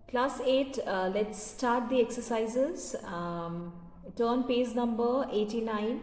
Class 8, let's start the exercises. Turn page number 89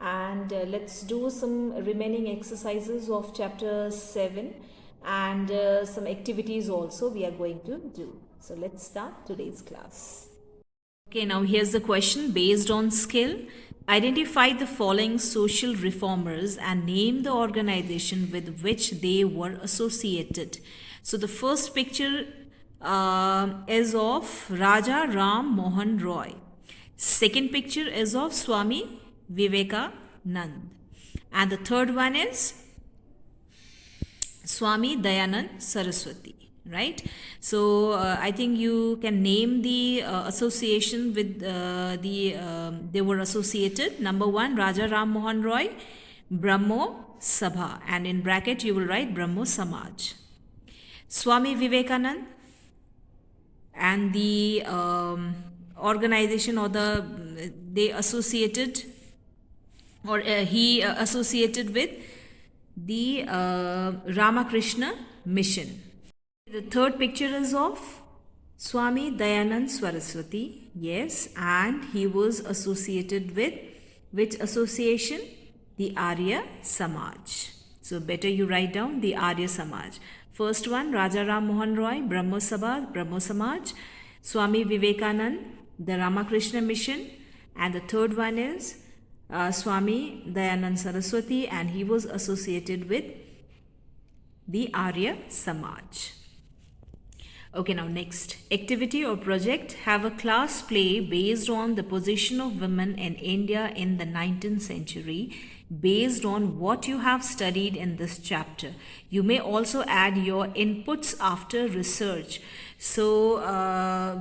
and let's do some remaining exercises of chapter 7 and some activities also we are going to do. So let's start today's class. Okay, now here's the question based on skill. Identify the following social reformers and name the organization with which they were associated. So the first picture is of Raja Ram Mohan Roy. Second picture is of Swami Vivekanand. And the third one is Swami Dayanand Saraswati, right? So I think you can name the association with they were associated. Number one, Raja Ram Mohan Roy, Brahmo Sabha, and in bracket you will write Brahmo Samaj. Swami Vivekanand and the organization or they associated or he associated with the Ramakrishna mission. The third picture is of Swami Dayanand Saraswati, yes, and he was associated with which association? The Arya Samaj. So better you write down the Arya Samaj. First one, Raja Ram Mohan Roy, Brahmo Sabha, Brahmo Samaj, Swami Vivekanand, the Ramakrishna mission, and the third one is Swami Dayanand Saraswati, and he was associated with the Arya Samaj. Okay, now next. Activity or project. Have a class play based on the position of women in India in the 19th century based on what you have studied in this chapter. You may also add your inputs after research. So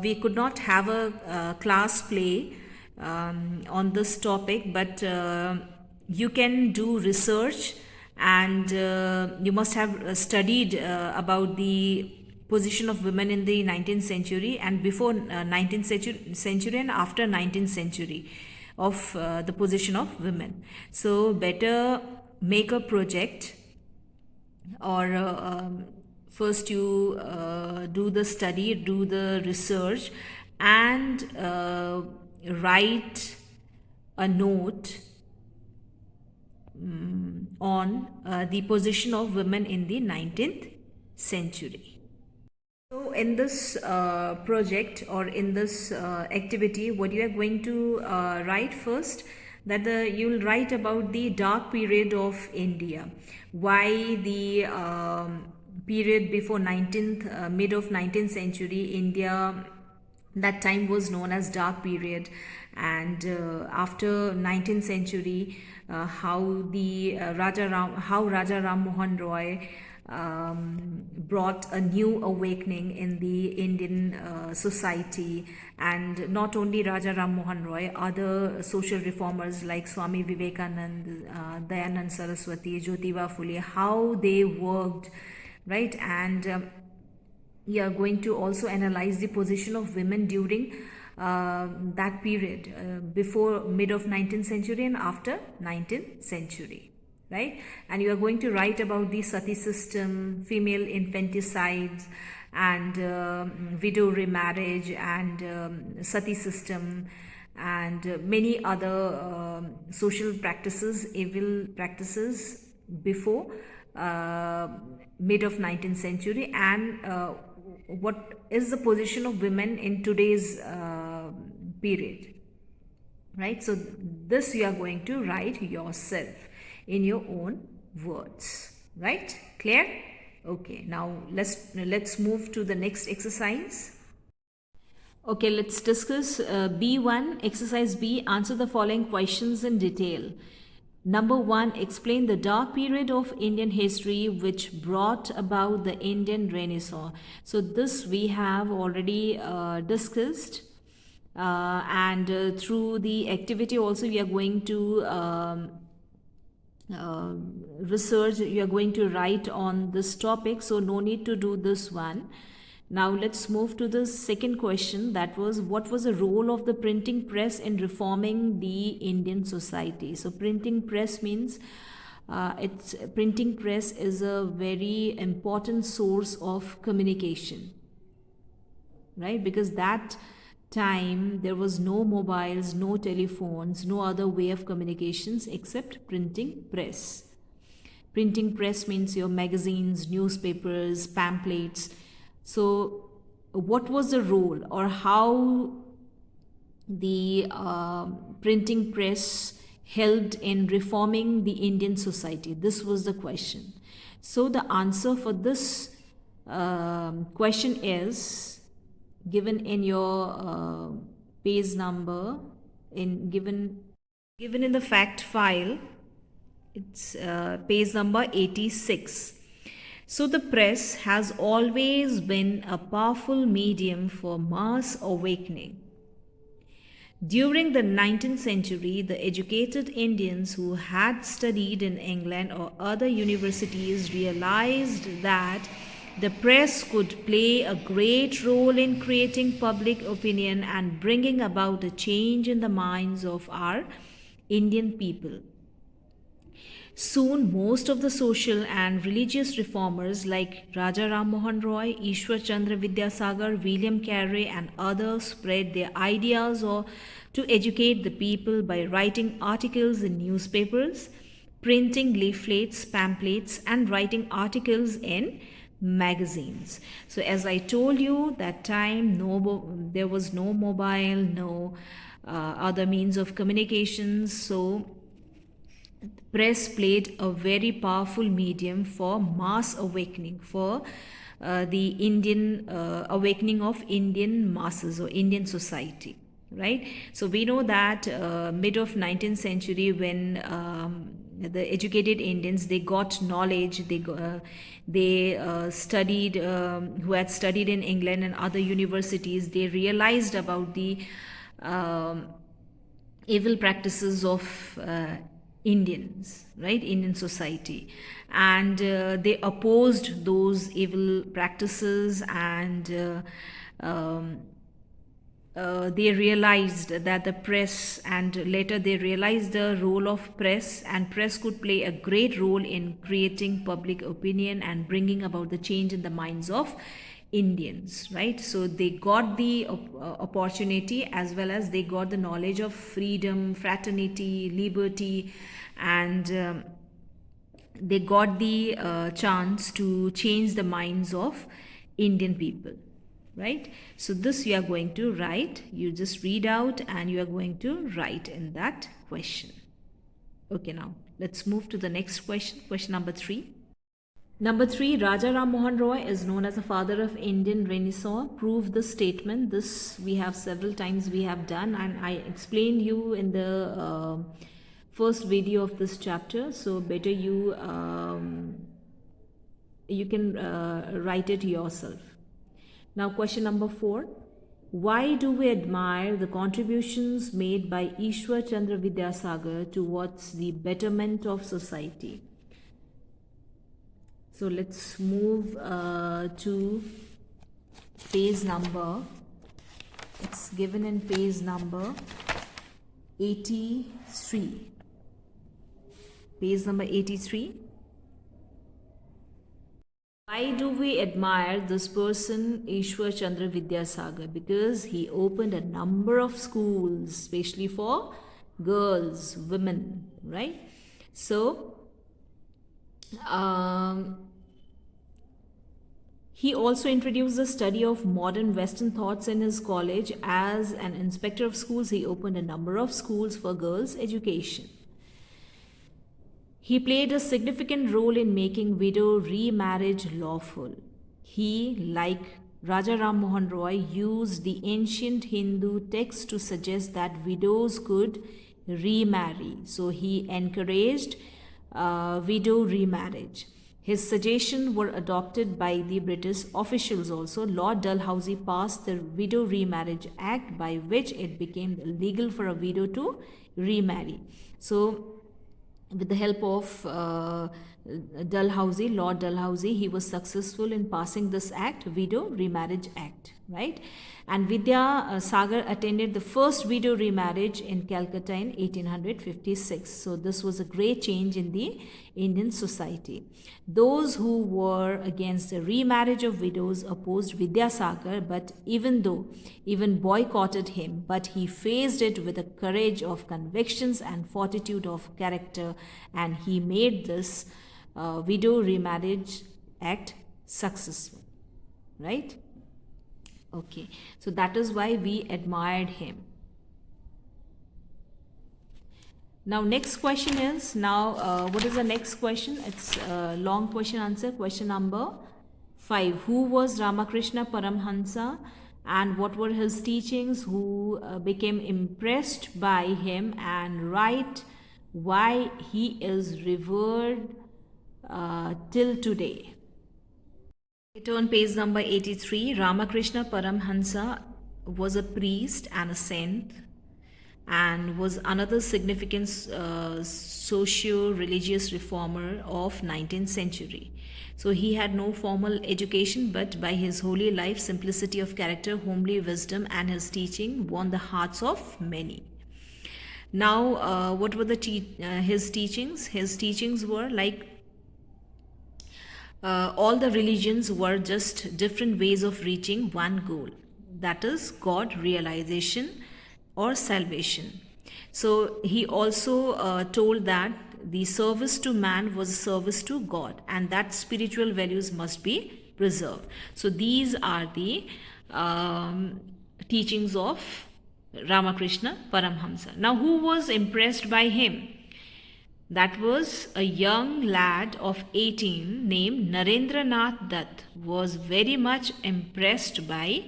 we could not have a class play on this topic, but you can do research, and you must have studied about the position of women in the 19th century and before 19th century and after 19th century of the position of women. So better make a project, or first you do the study, do the research, and write a note on the position of women in the 19th century. So in this project or in this activity, what you are going to write first, that you will write about the dark period of India. Why the period before 19th, mid of 19th century, India that time was known as dark period, and after 19th century, how the Raja Ram Mohan Roy brought a new awakening in the Indian society, and not only Raja Ram Mohan Roy, other social reformers like Swami Vivekanand, Dayanand Saraswati, Jyotiba Phule, how they worked, right? And we are going to also analyze the position of women during that period before mid of 19th century and after 19th century, right? And you are going to write about the sati system, female infanticides, and widow remarriage, and sati system, and many other social practices, evil practices before mid of 19th century, and what is the position of women in today's period, right? So this you are going to write yourself in your own words, right? Clear? Okay, now let's move to the next exercise. Okay, let's discuss B1, exercise B. Answer the following questions in detail. Number 1, explain the dark period of Indian history which brought about the Indian Renaissance. So this we have already discussed, and through the activity also we are going to research, you are going to write on this topic, so no need to do this one. Now let's move to the second question, that was what was the role of the printing press in reforming the Indian society. So printing press means printing press is a very important source of communication. right? Because that time there was no mobiles, no telephones, no other way of communications except printing press. Printing press means your magazines, newspapers, pamphlets. So, what was the role or how the printing press helped in reforming the Indian society? This was the question. So, the answer for this question is given in your page number in given in the fact file. It's page number 86. So, the press has always been a powerful medium for mass awakening. During the 19th century, the educated Indians who had studied in England or other universities realized that the press could play a great role in creating public opinion and bringing about a change in the minds of our Indian people. Soon, most of the social and religious reformers like Raja Ram Mohan Roy, Ishwar Chandra Vidyasagar, William Carey, and others spread their ideas or to educate the people by writing articles in newspapers, printing leaflets, pamphlets, and writing articles in magazines. So, as I told you, that time there was no mobile, no other means of communications. So, press played a very powerful medium for mass awakening, for the Indian awakening of Indian masses or Indian society, right? So we know that mid of 19th century, when the educated Indians, they got knowledge, they studied, who had studied in England and other universities, they realized about the evil practices of Indians, right? Indian society. And they opposed those evil practices, and they realized that the press, and later they realized the role of press, and press could play a great role in creating public opinion and bringing about the change in the minds of Indians, right? So they got the opportunity, as well as they got the knowledge of freedom, fraternity, liberty, and they got the chance to change the minds of Indian people, right? So this you are going to write. You just read out and you are going to write in that question. Okay, now let's move to the next question. Question number 3. Number 3, Raja Ram Mohan Roy is known as the father of Indian Renaissance. Prove the statement. This we have several times we have done, and I explained you in the first video of this chapter. So better you can write it yourself. Now question number 4. Why do we admire the contributions made by Ishwar Chandra Vidyasagar towards the betterment of society? So let's move to page number, it's given in page number 83. Page number 83. Why do we admire this person, Ishwar Chandra Vidyasagar? Because he opened a number of schools, especially for girls, women, right? So, he also introduced the study of modern Western thoughts in his college. As an inspector of schools, he opened a number of schools for girls' education. He played a significant role in making widow remarriage lawful. He, like Raja Ram Mohan Roy, used the ancient Hindu texts to suggest that widows could remarry. So he encouraged widow remarriage. His suggestions were adopted by the British officials also. Lord Dalhousie passed the Widow Remarriage Act, by which it became legal for a widow to remarry. So, with the help of Dalhousie, Lord Dalhousie, he was successful in passing this act, Widow Remarriage Act, right? And Vidya Sagar attended the first widow remarriage in Calcutta in 1856. So this was a great change in the Indian society. Those who were against the remarriage of widows opposed Vidya Sagar, but even boycotted him, but he faced it with a courage of convictions and fortitude of character, and he made this Widow Remarriage Act successful, right? Okay, so that is why we admired him. Now next question is, what is the next question? It's a long question answer. Question number 5. Who was Ramakrishna Paramhansa and what were his teachings? Who became impressed by him, and why he is revered till today? On page number 83, Ramakrishna Paramhansa was a priest and a saint and was another significant socio-religious reformer of 19th century. So he had no formal education, but by his holy life, simplicity of character, homely wisdom, and his teaching won the hearts of many. Now, what were his teachings? His teachings were like all the religions were just different ways of reaching one goal, that is God realization or salvation. So he also told that the service to man was a service to God, and that spiritual values must be preserved. So these are the teachings of Ramakrishna Paramhamsa. Now, who was impressed by him? That was a young lad of 18 named Narendranath Dutt. Was very much impressed by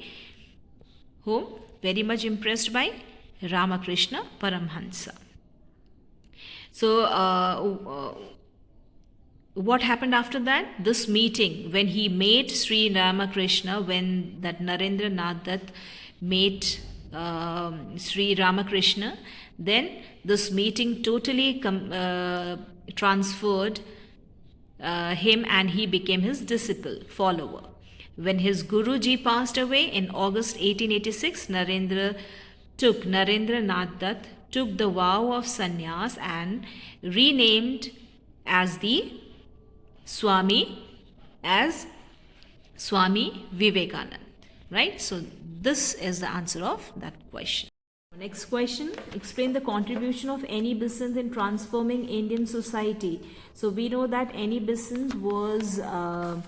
whom? Very much impressed by Ramakrishna Paramhansa. So what happened after that? This meeting, when he met Sri Ramakrishna, when that Narendranath Dutt met Sri Ramakrishna, then this meeting totally transferred him, and he became his disciple, follower. When his Guruji passed away in August 1886, Narendranath Dutt took the vow of sannyas and renamed as the Swami Vivekanand, right? So this is the answer of that question. Next question, explain the contribution of Annie Besant in transforming Indian society. So we know that Annie Besant was a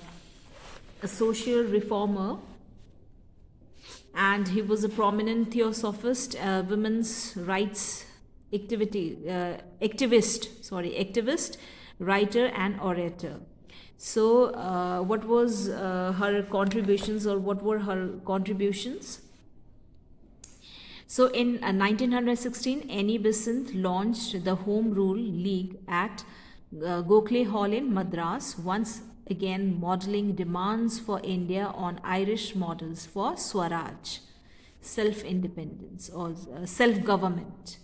social reformer, and he was a prominent theosophist, women's rights activist, writer and orator. So what was her contributions, or what were her contributions? So in 1916, Annie Besant launched the Home Rule League at Gokhale Hall in Madras, once again modeling demands for India on Irish models for Swaraj, self-independence or self-government.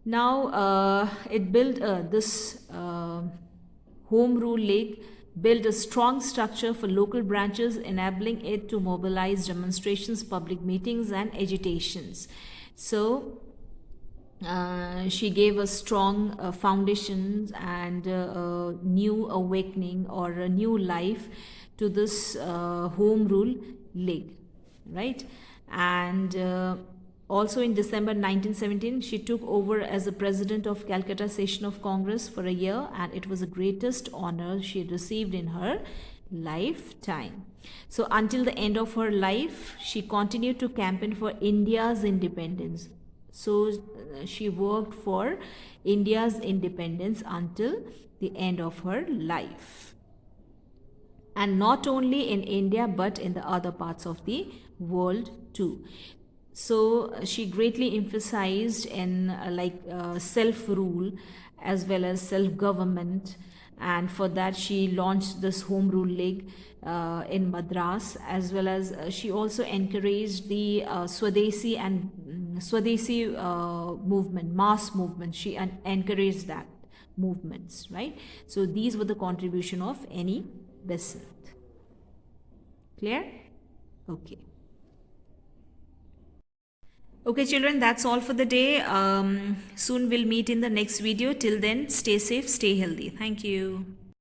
Now it built this Home Rule League build a strong structure for local branches, enabling it to mobilize demonstrations, public meetings, and agitations. So she gave a strong foundations and a new awakening or a new life to this Home Rule League, right? And also in December 1917, she took over as the president of Calcutta Session of Congress for a year, and it was the greatest honor she received in her lifetime. So until the end of her life, she continued to campaign for India's independence. So she worked for India's independence until the end of her life. And not only in India, but in the other parts of the world too. So she greatly emphasized in self-rule as well as self-government, and for that she launched this Home Rule League in Madras, as well as she also encouraged the Swadeshi movement, mass movement. She encouraged that movements, right? So these were the contribution of Annie Besant. Clear? Okay. Okay, children, that's all for the day. Soon we'll meet in the next video. Till then, stay safe, stay healthy. Thank you.